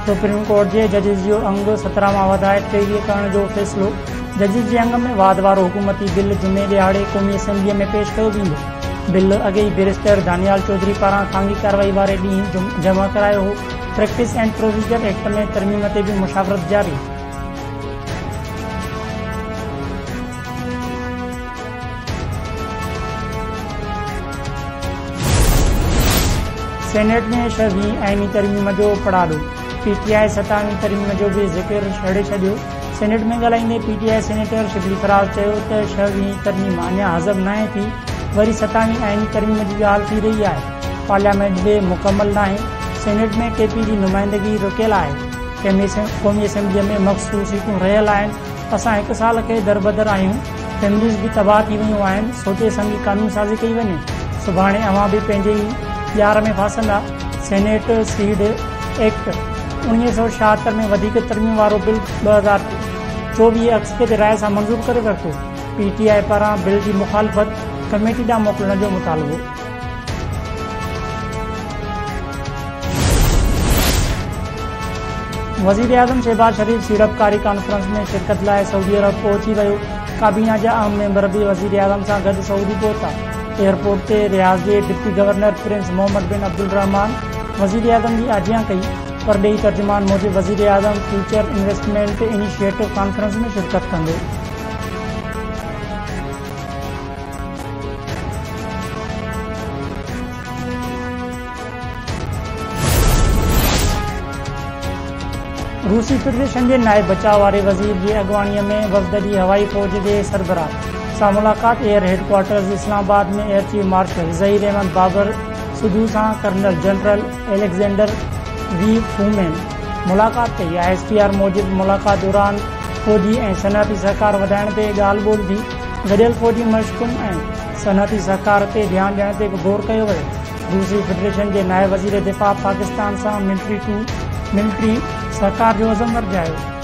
Supreme court के जजिस जो अंग 17 मां वधाए 23 करण जो फ़ैसिलो। जजिस जे अंग में वाद वारो हुकूमती बिल जुमे ॾियारे क़ौमी असेंबलीअ में पेश कयो वेंदो। बिल अॻेई बैरिस्टर दानियाल चौधरी पारां खांगी कार्रवाई वारे ॾींहुं जमा करायो हो। प्रैक्टिस एंड प्रोसीजर एक्ट में तरमीम ते भी मुशावरत जारी। सेनेट में 6वीं आईनी तरमीम जो पड़ालो। पीटीआई 27वीं तरमीम जो भी ज़िक्र छेड़े छॾियो। सेनेट में ॻाल्हाईंदे पीटीआई सेनेटर शिबली फराज चयो त 6वीं तरमीम अञा हज़म न आहे थी, वरी 27वीं आईनी तरमीम जी ॻाल्हि थी रही आहे। पार्लियामेंट बि मुकमल न आहे। सेनेट में केपी जी नुमाइंदगी रुकियल आहे। क़ौमी असेंबलीअ में मख़सूस सीटूं रहियल आहिनि। असां 1 साल खे दरबदर आहियूं। फैमिलीज़ भी तबाह थी वयूं आहिनि। सोचे सम्झी कानून साज़ी कई वञे। सुभाणे अवां भी पंहिंजे ई प्यार में फासंदा। सेनेट सीड एक्ट 1976 में वधीक तरमीम वारो बिल 2024 अक्सर राय सां मंज़ूर करे वरितो। पीटीआई पारां बिल जी मुखालफ़त कमेटी ॾांहुं मोकिलण जो मुतालबो। वज़ीर आज़म शहबाज शरीफ सीड़पकारी कॉन्फ्रेंस में शिरकत लाइ सऊदी अरब पहुची वियो। काबीना जा अहम मेंबर भी वज़ीर आज़म सां गॾु सऊदी पहुता। एयरपोर्ट ते रियाज़ जे डिप्टी गवर्नर प्रिंस मोहम्मद बिन अब्दुल रहमान वज़ीर आज़म की आजियां कई। परडेही तर्जुमान मूजिब वज़ीर आज़म फ्यूचर इन्वेस्टमेंट इनिशिएटिव कॉन्फ्रेंस में शिरकत कंदो। रूसी फेडरेशन के नायब बचाव वारे वज़ीर की अगवाणी में वफ़द जी हवाई फौज के सरबराह सां मुलाकात। एयर हेडक्वार्टर्स इस्लामाबाद में air chief marshal Zaheer Ahmed Babar Sidhu सां colonel general Alexander V Fomin मुलाकात कई। ISPR मूजिब मुलाकात दौरान फौजी ऐं सनअती सहकार वधाइण ते ॻाल्हि ॿोल थी। गॾियल फौजी मशक़ुनि ऐं सनअती सहकार ते ध्यानु ॾियण ते ग़ौर कयो वियो। रूसी फेडरेशन के नायब वज़ीर दिफ़ा पाकिस्तान सां मिलिट्री सहकार जो अज़म वरजायो।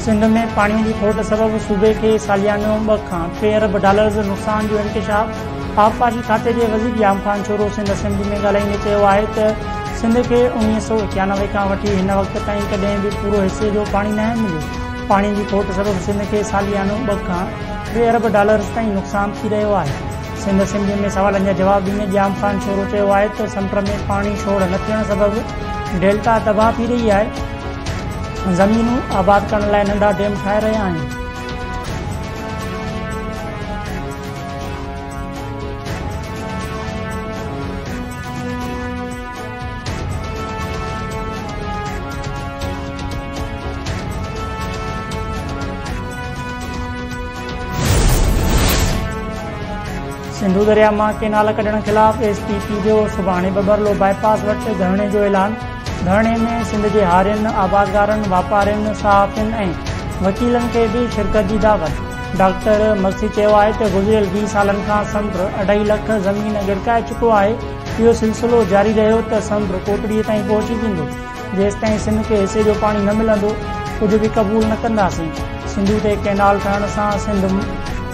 सिंध में पानी की खोट सबब सूबे के सालियानो 2 खां 3 अरब डॉलर नुक़सान जो इंकशाफ। आबपाशी खाते के वज़ीर याम खान चोरो सिंध असेंबली में ॻाल्हाईंदे चयो आहे त सिंध के 1991 खां वठी हिन वक़्त ताईं कॾहिं भी पूरो हिस्से जो पानी न मिलियो। पानी की खोट सबब सिंध के सालियानो 2 खां 3 अरब डॉलर ताईं नुक़सान थी रहियो आहे। सिंध असेंबली में सवालनि जा जवाब ॾींदे याम खान चोरो चयो आहे त समुंड में पानी छोड़ न थियण सबब डेल्टा तबाह थी रही है। ज़मीनूं आबाद करण लाइ नंढा डैम ठाहे रहिया आहिनि। सिंधु दरिया मां केनाल कढण खिलाफ SPP जो सुभाणे बबरलो बाईपास वटि धरणे जो ऐलान। धरणे में सिंध के हारियुनि, आबादगारनि, वापारियुनि, सहाफ़ियुनि ऐं वकीलनि खे भी शिरकत की दावत। डॉक्टर मक्सी चयो आहे त गुज़िरियल 20 सालनि खां समुंड 2.5 लख ज़मीन गिरकाए चुको आहे। इहो सिलसिलो जारी रहियो त समुंड कोटड़ीअ ताईं पहुची वेंदो। जेसिताईं सिंध के हिस्से जो पानी न मिलंदो कुछ भी कबूल न कंदासीं। सिंधु ते कैनाल ठहण सां सिंध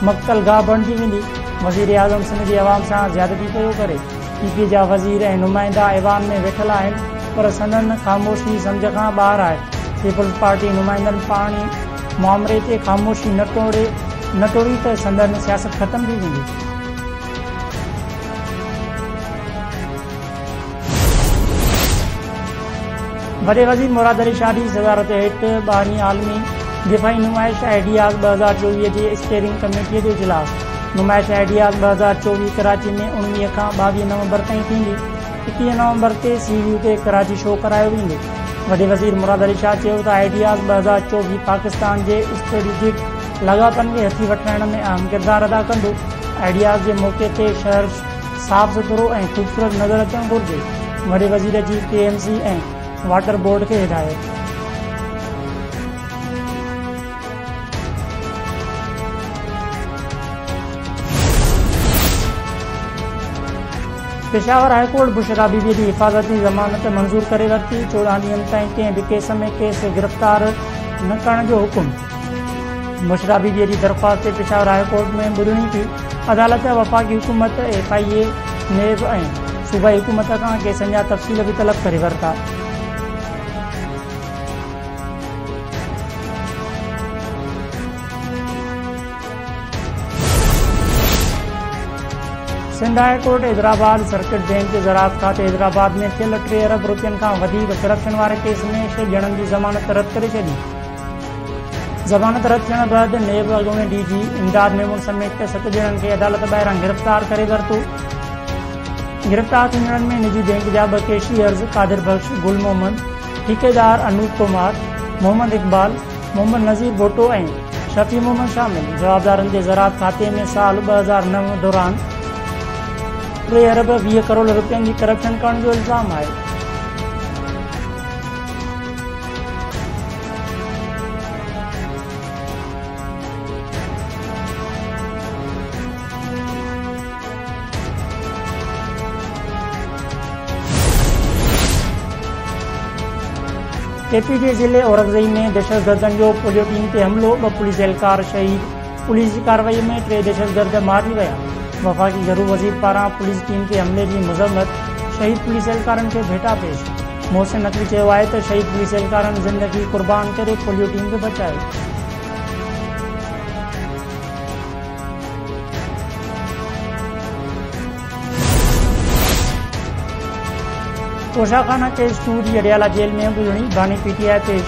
मक़तलगाह बणिजी वेंदी। वज़ीर आज़म सिंध जी अवाम सां ज़्यादती पियो करे। PP जा वज़ीर ऐं नुमाइंदा ऐवान में वेठल आहिनि, पर संदन ख़ामोशी सम्झ खां ॿाहिरि आहे। पीपल्स पार्टी नुमाइंदनि पाणी मामले ते ख़ामोशी न तोड़ी त संदन सियासत ख़त्म थी वेंदी। वॾे वज़ीर मुराद अली शाह जी सदारत हेठि 12वीं आलमी दिफ़ाई नुमाइश आइडियाज़ 2024 जी स्टीयरिंग कमेटीअ जो इजलास। नुमाइश आइडियाज़ 2024 कराची में 19 खां 22 नवंबर ताईं थींदी। 21 नवंबर ते CU ते कराची शो करायो वेंदो। वॾे वज़ीर मुराद अली शाह चयो त आइडियाज़ 2024 पाकिस्तान जे स्ट्रेटेजिक लाॻापनि खे हथी वठाइण में अहम किरदारु अदा कंदो आइडियाज़ जे मौक़े ते शहर साफ़ सुथरो ऐं ख़ूबसूरत नज़र अचणु घुरिजे। वॾे वज़ीर जी KMC ऐं वाटर बोर्ड खे हिदायत। पेशावर हाईकोर्ट बुशरा बीबी की हिफ़ाज़ती ज़मानत मंज़ूर करे वरिती। 14 ॾींहनि ताईं कंहिं बि केस में केस गिरफ़्तार न करण जो हुकुम। बुशरा बीबी की दरख़्वास्त ते पेशावर हाईकोर्ट में ॿुधणी थी। अदालत वफ़ाक़ी हुकूमत, FIA, नेब ऐं सूबाई हुकूमत खां केसनि जा तफ़सील भी तलब करे वरिता। Sindh high court Hyderabad circuit bench ज़राअत खाते हैदराबाद में थियल 3 अरब रुपयनि खां वधीक करप्शन वारे केस में 6 ॼणनि जी ज़मानत रद्द करे छॾी। ज़मानत रद्द थियण बैदि नेब अॻूणे DG इमदाद मेमून समेत 7 ॼणनि खे अदालत ॿाहिरां गिरफ़्तार करे वरितो। गिरफ़्तार थींदड़नि में निजी बैंक जा 2 कैशियर्स कादिर बख्श, गुल मोहम्मद, ठेकेदार अनूप कुमार, मोहम्मद इकबाल, मोहम्मद नज़ीर भुट्टो ऐं शफी मोहम्मद शामिल। जवाबदारनि जे ज़राअत खाते में साल 2009 दौरान 3 अरब 20 करोड़ रुपयनि जी करप्शन करण जो इल्ज़ाम आहे। KP जे ज़िले औरंगज़ई में दहशतगर्दनि जो पोलियो टीम ते हमिलो, 2 पुलिस एहलकार शहीद। पुलिस जी कार्रवाई में 3 दहशतगर्द मारी विया। वफ़ाक़ी ज़रूर वज़ीर पारां पुलिस टीम ते हमले जी मज़म्मत। शहीद पुलिस एहलकारनि खे भेटा पेश। मोहसिन नक़वी चयो आहे त शहीद पुलिस एहलकारनि ज़िंदगी क़ुर्बान करे पोलियो टीम खे बचायो। तोशाखाना केस 2 जी अडियाला जेल में ॿुधणी। बानी PTI पेश।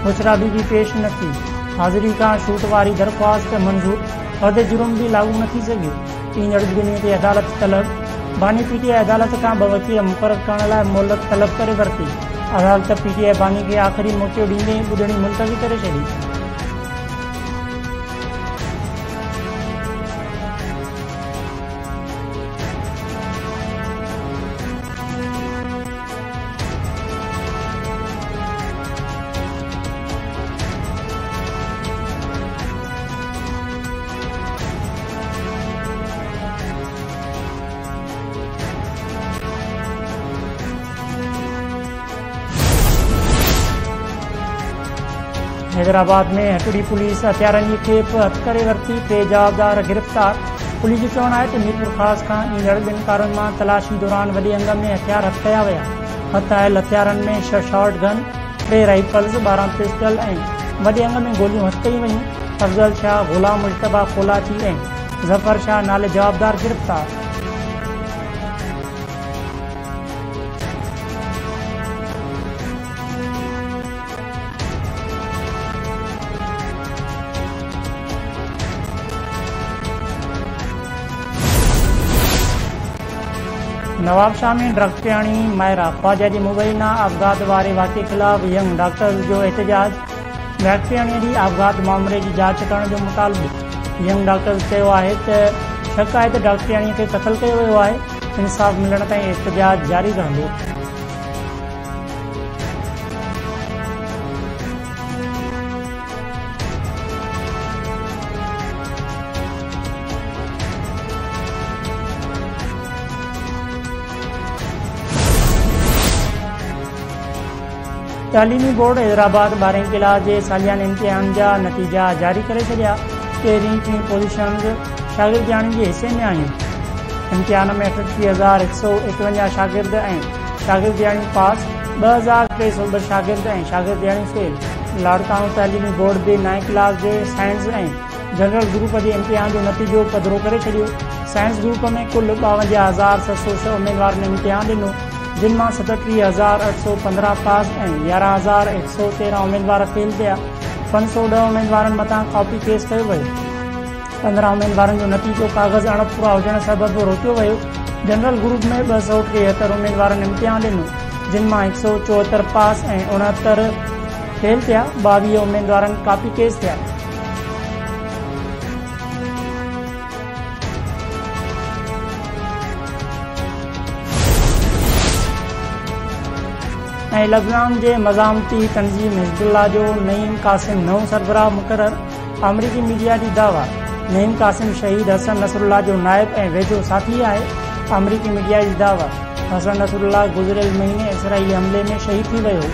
बुशरा बीबी पेश न थी। हाज़िरी खां छूट वारी दरख़्वास्त मंज़ूर। वधे जुर्म भी लागू न थी सघियो। 3 ॾींहनि ते अदालत तलब। बानी PTI अदालत खां 2 वकील मुक़रर करण लाइ मोहलत तलब करे वरिती। अदालत PTI बानी खे आख़िरी मौक़ो ॾींदे ॿुधणी मुलतवी करे छॾी। हैदराबाद में हटड़ी पुलिस हथियारनि जी खेप हथ करे वरिती। 3 जवाबदार गिरफ़्तार। पुलिस जो चवणु आहे त मीरपुर ख़ासि खां ईंदड़ 2 कारनि मां तलाशी दौरान वॾे अंग में हथियार हथ कया विया। हथ आयल हथियारनि में 6 शॉट गन, 3 राइफल्स, 12 पिस्टल ऐं वॾे अंग में गोलियूं हथ कयूं वयूं। अफ़ज़ल शाह, ग़ुलाम मुश्तबा कोलाची ऐं ज़फ़र शाह नाले जवाबदार गिरफ़्तार। नवाबशाह में ड्रग पियाणी मायरा ख्वाजा जी मुबैना आपघात वारे वाक़े ख़िलाफ़ यंग डॉक्टर्स जो एहतजाज। ड्रग पियाणीअ जी आपघात मामले जी जांच करण जो मुतालबो। यंग डॉक्टर्स चयो आहे त शक आहे त ड्रग पियाणीअ खे क़त्ल कयो वियो आहे। इंसाफ़ मिलण ताईं एहतजाज जारी रहंदो। तालीमी बोर्ड हैदराबाद 12वीं क्लास जे सालियाने इम्तिहान जा नतीजा जारी करे छॾिया। 13वीं पोज़ीशन्स शागिर्दियाणियुनि जे हिसे में आहियूं। इम्तिहान में 38,151 शागिर्द ऐं शागिर्दियाणियूं पास, 2,302 शागिर्द ऐं शागिर्दियाणियूं फेल। लाड़काणो तालीमी बोर्ड बि 9वीं क्लास जे साइंस ऐं जनरल ग्रुप जे इम्तिहान जो नतीजो पधिरो करे छॾियो। साइंस ग्रुप में कुल 52,706 उम्मीदवारनि इम्तिहान ॾिनो, जिन मां 37,815 पास ऐं 11,113 उम्मीदवार फेल थिया। 510 उम्मीदवारनि मथां कॉपी केस कयो वियो। 15 उम्मीदवारनि जो नतीजो काग़ज़ अणपूरा हुजण सबबि रोकियो वियो। जनरल ग्रुप में 273 उम्मीदवारनि इम्तिहान ॾिनो, जिन मां 174 पास ऐं 69 फेल थिया। 22 उम्मीदवारनि कॉपी केस थिया। ऐं लबनान जे मज़ामती तंज़ीम हिज़्बुल्लाह जो नईम क़ासिम नओं सरबराह मुक़ररु। अमरीकी मीडिया जी दावा, नईम क़ासिम शहीद हसन नसरुल्लाह जो नाइब ऐं वेझो साथी आहे। अमरीकी मीडिया जी दावा, हसन नसरुल्लाह गुज़िरियल महीने इसराईली हमले में शहीद थी वियो।